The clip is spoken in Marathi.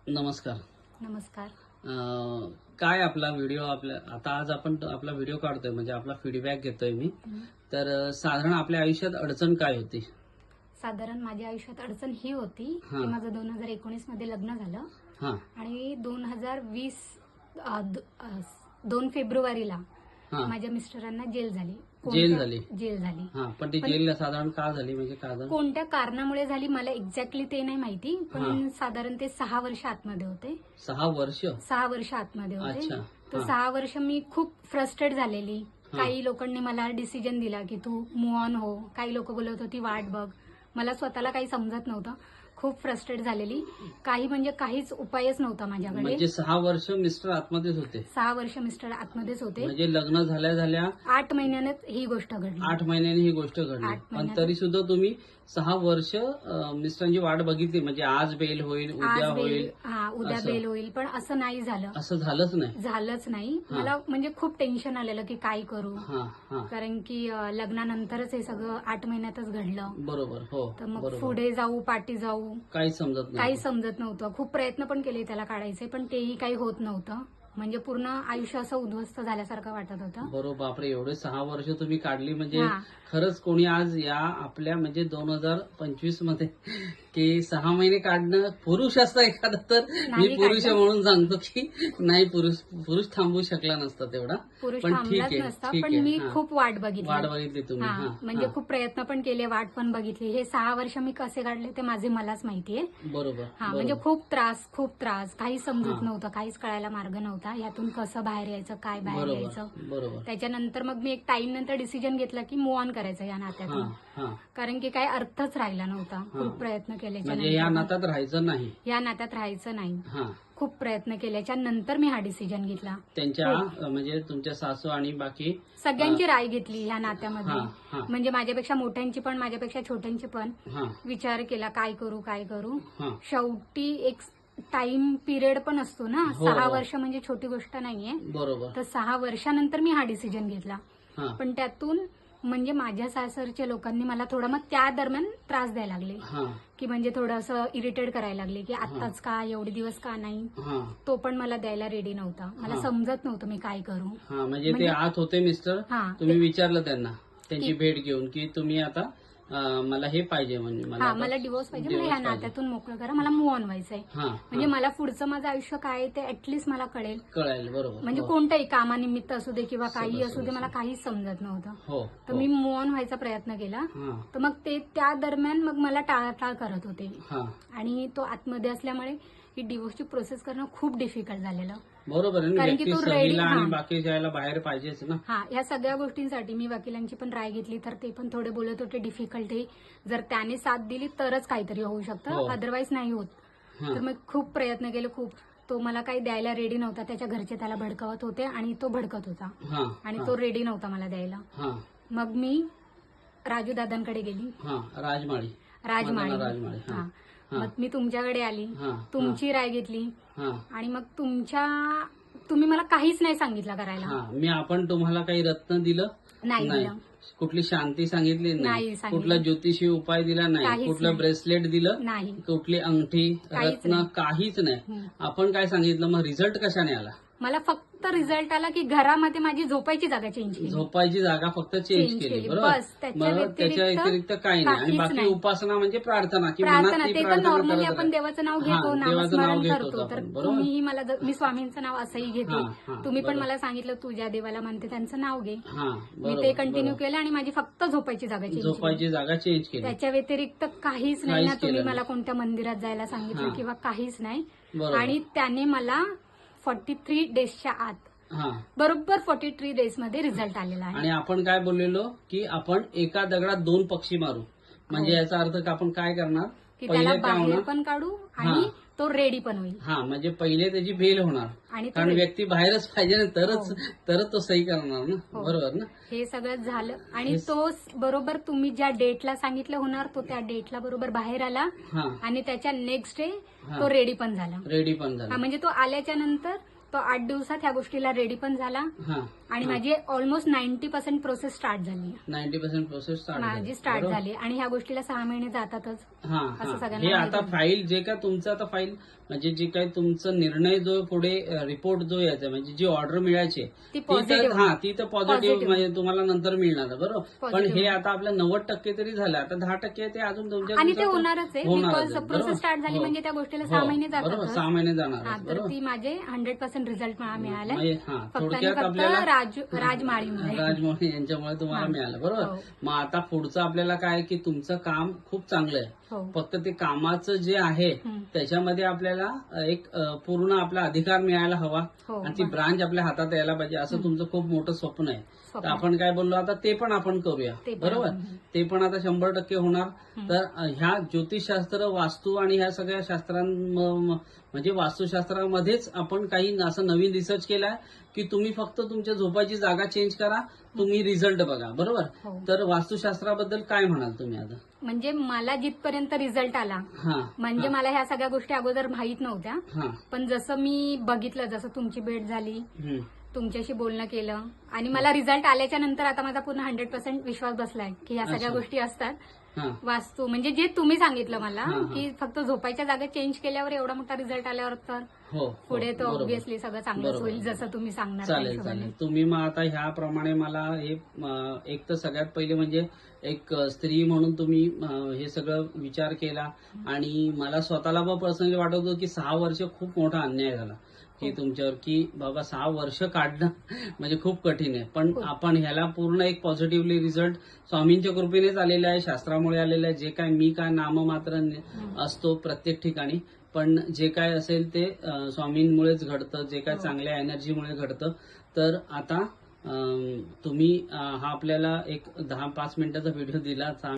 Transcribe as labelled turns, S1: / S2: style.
S1: नमस्कार.
S2: नमस्कार.
S1: काय आपला व्हिडिओ आता आज आपण आपला व्हिडिओ काढतोय म्हणजे आपला फीडबॅक घेतोय मी. तर साधारण आपल्या आयुष्यात अडचण काय होती?
S2: साधारण माझ्या आयुष्यात अडचण ही होती की माझं 2019 मध्ये लग्न झालं
S1: हां
S2: आणि 2020 2 फेब्रुवारीला
S1: हां
S2: माझ्या मिस्टरांना जेल झाली.
S1: जेल झाली.
S2: जेल झाली.
S1: हां पण ती जेल साधारण का झाली म्हणजे कारण
S2: कोणत्या कारणामुळे झाली मला एक्झॅक्टली ते नाही माहिती, पण साधारण ते 6 वर्ष आतमध्ये होते.
S1: 6 वर्ष?
S2: 6 वर्ष आतमध्ये होते.
S1: अच्छा.
S2: तर 6 वर्ष मी खूप फ्रस्ट्रेट झालेली. काही लोकांनी मला डिसिजन दिला की तू मूव्ह ऑन हो, काही लोक बोलत होती वाट बघ. मला स्वतःला काही समजत नव्हतं. खूप फ्रस्ट्रेट झालेली. काही म्हणजे काहीच उपायच नव्हता माझ्याकडे.
S1: म्हणजे 6 वर्ष मिस्टर आतमध्येच होते?
S2: 6 वर्ष मिस्टर आतमध्येच होते.
S1: म्हणजे लग्न झाल्या
S2: 8 महिन्यात ही गोष्ट घडली.
S1: 8 महिन्यांनी ही गोष्ट घडली. पण तरी सुद्धा तुम्ही 6 वर्ष मिस्टरांची वाट बघितली म्हणजे आज बेल होईल, उद्या होईल.
S2: उद्या बेल होईल, पण असं नाही झालं.
S1: असं झालंच नाही.
S2: मला म्हणजे खूप टेन्शन आलेलं की काय करू, कारण की लग्नानंतरच हे सगळं 8 महिन्यातच घडलं.
S1: बरोबर. हो.
S2: तर मग पुढे जाऊ पाठी जाऊ
S1: काही समजत
S2: नव्हतं. खूप प्रयत्न पण केले त्याला काढायचे, पण तेही काही होत नव्हतं. म्हणजे पूर्ण आयुष्य असं उद्ध्वस्त झाल्यासारखं वाटत होतं.
S1: बरोबर. बापरे, एवढे 6 वर्ष तुम्ही काढली म्हणजे खरंच कोणी आज या आपल्या म्हणजे 2025 मध्ये की 6 महिने काढणं पुरुष असता एखादा तर मी पुरुष म्हणून सांगतो की नाही, पुरुष थांबू शकला नसता तेवढा.
S2: पुरुष
S1: पण
S2: थांबलाच नसता. पण मी खूप वाट बघितली
S1: तुम्ही.
S2: म्हणजे खूप प्रयत्न पण केले, वाट पण बघितली. हे 6 वर्ष मी कसे काढले ते माझे मलाच माहितीये.
S1: बरोबर.
S2: म्हणजे खूप त्रास काही समजत नव्हतं, काहीच कळायला मार्ग नव्हता. यातून कसं बाहेर यायचं, काय बाहेर यायचं.
S1: बरोबर.
S2: त्याच्यानंतर मग मी एक टाइम नंतर डिसिजन घेतला की मूव्ह ऑन करायचं या नात्यातून, कारण की काही अर्थच राहिला नव्हता. खूप प्रयत्न केल्याच्या
S1: म्हणजे या नात्यात राहायचं नाही.
S2: खूप प्रयत्न केल्याच्या नंतर मी हा डिसिजन घेतला.
S1: त्यांच्या म्हणजे तुमच्या सासू आणि बाकी
S2: सगळ्यांची राय घेतली ह्या नात्यामध्ये. म्हणजे माझ्यापेक्षा मोठ्यांची पण, माझ्यापेक्षा छोट्यांची पण विचार केला काय करू. शेवटी एक टाइम पिरियड पण असतो ना. 6 वर्ष म्हणजे छोटी गोष्ट नाहीये.
S1: बरोबर.
S2: तर 6 वर्षानंतर मी हा डिसिजन घेतला. पण त्यातून म्हणजे माझ्या सासरच्या लोकांनी मला थोडं मग त्या दरम्यान त्रास द्यायला लागले की म्हणजे थोडंसं इरिटेट करायला लागले की आत्ताच का, एवढे दिवस का नाही. तो पण मला द्यायला रेडी नव्हता. मला समजत नव्हतं मी काय करू.
S1: म्हणजे ते आत होते मिस्टर. तुम्ही विचारलं त्यांना त्यांची भेट घेऊन की तुम्ही आता मला हे पाहिजे, म्हणजे
S2: मला डिवोर्स पाहिजे, मला या नात्यातून मोकळं करा, मला मूव्ह ऑन व्हायचंय. म्हणजे मला पुढचं माझं आयुष्य काय आहे ते ऍटलीस्ट मला कळेल.
S1: बरोबर.
S2: म्हणजे कोणत्याही कामानिमित्त असू दे किंवा काही असू दे, मला काहीच समजत नव्हतं. तर मी मूव्ह ऑन व्हायचा प्रयत्न केला. तर मग ते त्या दरम्यान मग मला टाळाटाळ करत होते आणि तो आतमध्ये असल्यामुळे ही डिवोर्सची प्रोसेस करणं खूप डिफिकल्ट झालेलं.
S1: बरोबर. कारण की तो रेडी आणि बाकी जायला बाहेर पाहिजेच ना.
S2: ह्या सगळ्या गोष्टींसाठी मी वकिलांची पण राय घेतली, तर ते पण थोडे बोलत होते डिफिकल्ट आहे, जर त्याने साथ दिली तरच काहीतरी होऊ शकतं, अदरवाईज नाही होत. तर मग खूप प्रयत्न केले. तो मला काही द्यायला रेडी नव्हता. त्याच्या घरचे त्याला भडकवत होते आणि तो भडकत होता आणि तो रेडी नव्हता मला द्यायला. मग मी राजू दादांकडे गेली. राजमाळी. मग मी तुमच्याकडे आली, तुमची राय घेतली आणि मग तुम्ही मला काहीच नाही सांगितलं करायला.
S1: आपण तुम्हाला काही रत्न दिलं
S2: नाही,
S1: कुठली शांती सांगितली नाही, कुठला ज्योतिषी उपाय दिला नाही, कुठलं ब्रेसलेट दिलं नाही, कुठली अंगठी, रत्न, काहीच नाही. आपण काय सांगितलं, मग रिझल्ट कशाने आला?
S2: मला फक्त रिझल्ट आला की घरामध्ये माझी झोपायची जागा चेंज केली.
S1: झोपायची जागा फक्त चेंज केली. बरोबर. त्याच्या व्यतिरिक्त काही नाही. आणि बाकी उपासना म्हणजे प्रार्थना की
S2: ते तर नॉर्मली आपण देवाचं नाव घेतो, नामस्मरण करतो. तर तुम्हीही मला, मी स्वामींचं नाव असंही घेते. तुम्ही पण मला सांगितलं तू ज्या देवाला मानते त्यांचं नाव घे. मी ते कंटिन्यू केलं आणि माझी फक्त झोपायची जागा चेंज केली. त्याच्या व्यतिरिक्त काहीच नाही ना. तुम्ही मला कोणत्या मंदिरात जायला सांगितलं किंवा काहीच नाही. आणि त्याने मला 43 डेजच्या आत बरोबर 43 डेज मध्ये रिझल्ट आलेला आहे.
S1: आणि आपण काय बोललेलो की आपण एका दगडात 2 पक्षी मारू. म्हणजे याचा अर्थ आपण काय करणार
S2: की त्याला बाहेर पण काढू आणि तो रेडी पण होईल.
S1: म्हणजे पहिले त्याची भेल होणार, कारण व्यक्ती बाहेरच पाहिजे ना, तरच तो सही करणार ना. बरोबर ना. हे
S2: सगळं झालं आणि तो बरोबर तुम्ही ज्या डेटला सांगितलं होणार, तो त्या डेटला बरोबर बाहेर आला आणि त्याच्या नेक्स्ट डे तो रेडी पण झाला.
S1: म्हणजे
S2: तो आल्याच्या नंतर तो 8 दिवसात ह्या गोष्टीला रेडी पण झाला आणि माझी ऑलमोस्ट 90% प्रोसेस स्टार्ट झाली.
S1: 90% प्रोसेस
S2: माझी स्टार्ट झाली आणि ह्या गोष्टीला 6 महिने जातातच. असं सगळ्यांना
S1: हे आता फाईल जे काय तुमचं आता फाईल म्हणजे जे काही तुमचा निर्णय जो पुढे रिपोर्ट जो यायचा म्हणजे जी ऑर्डर मिळायची ती तर पॉझिटिव्ह म्हणजे तुम्हाला नंतर मिळणार बरोबर. पण हे आता आपल्या 90% तरी झालं, आता 10% ते अजून तुमच्या
S2: आणि ते होणारच आहे. बिकॉज प्रोसेस स्टार्ट झाली म्हणजे त्या गोष्टीला 6 महिने जातात.
S1: 6 महिने जाणार
S2: तर ती माझे 100% रिझल्ट मला मिळाला.
S1: थोडक्यात आपल्याला
S2: राजमाळी
S1: यांच्यामुळे तुम्हाला मिळालं बरोबर. मग आता पुढचं आपल्याला काय की तुमचं काम खूप चांगलं आहे, फक्त ते कामाचं जे आहे त्याच्यामध्ये आपल्याला एक पूर्ण आपला अधिकार मिळायला हवा आणि ती ब्रांच आपल्या हातात यायला पाहिजे असं तुमचं खूप मोठं स्वप्न आहे. तर आपण काय बोललो आता ते पण आपण करूया बरोबर. ते पण आता 100% होणार. तर ह्या ज्योतिषशास्त्र वास्तू आणि ह्या सगळ्या म्हणजे वास्तुशास्त्रामध्येच आपण काही असं नवीन रिसर्च केलाय की तुम्ही फक्त तुमच्या झोपायची जागा चेंज करा, तुम्ही रिझल्ट बघा बरोबर. तर वास्तुशास्त्राबद्दल काय म्हणाल तुम्ही आता?
S2: म्हणजे मला जिथपर्यंत रिझल्ट आला म्हणजे मला ह्या सगळ्या गोष्टी अगोदर माहित नव्हत्या, पण जसं मी बघितलं, जसं तुमची भेट झाली, तुमच्याशी बोलणं केलं आणि मला रिझल्ट आल्याच्या नंतर आता माझा पूर्ण 100% विश्वास बसलाय की ह्या सगळ्या गोष्टी असतात. वास्तू म्हणजे जे तुम्ही सांगितलं मला की फक्त झोपायच्या जागा चेंज केल्यावर एवढा मोठा रिझल्ट आल्यावर तर पुढे तर ऑब्व्हियसली सगळं चांगलंच होईल जसं तुम्ही सांगणार.
S1: चालेल. तुम्ही मग आता ह्याप्रमाणे मला हे एक तर सगळ्यात पहिले म्हणजे एक स्त्री म्हणून तुम्ही हे सगळं विचार केला आणि मला स्वतःला पण पर्सनली वाटत होतं की 6 वर्ष खूप मोठा अन्याय झाला की तुमच्यावर की बाबा 6 वर्ष काढणं म्हणजे खूप कठीण आहे. पण आपण ह्याला पूर्ण एक पॉझिटिव्हली रिझल्ट स्वामींच्या कृपेनेच आलेला आहे, शास्त्रामुळे आलेला आहे. जे काय मी काय नाममात्र असतो प्रत्येक ठिकाणी, पण जे काय असेल ते स्वामींमुळेच घडतं, जे काय चांगल्या एनर्जीमुळे घडतं. तर आता तुम्ही हा आपल्याला एक 10-5 मिनिटाचा व्हिडिओ दिला.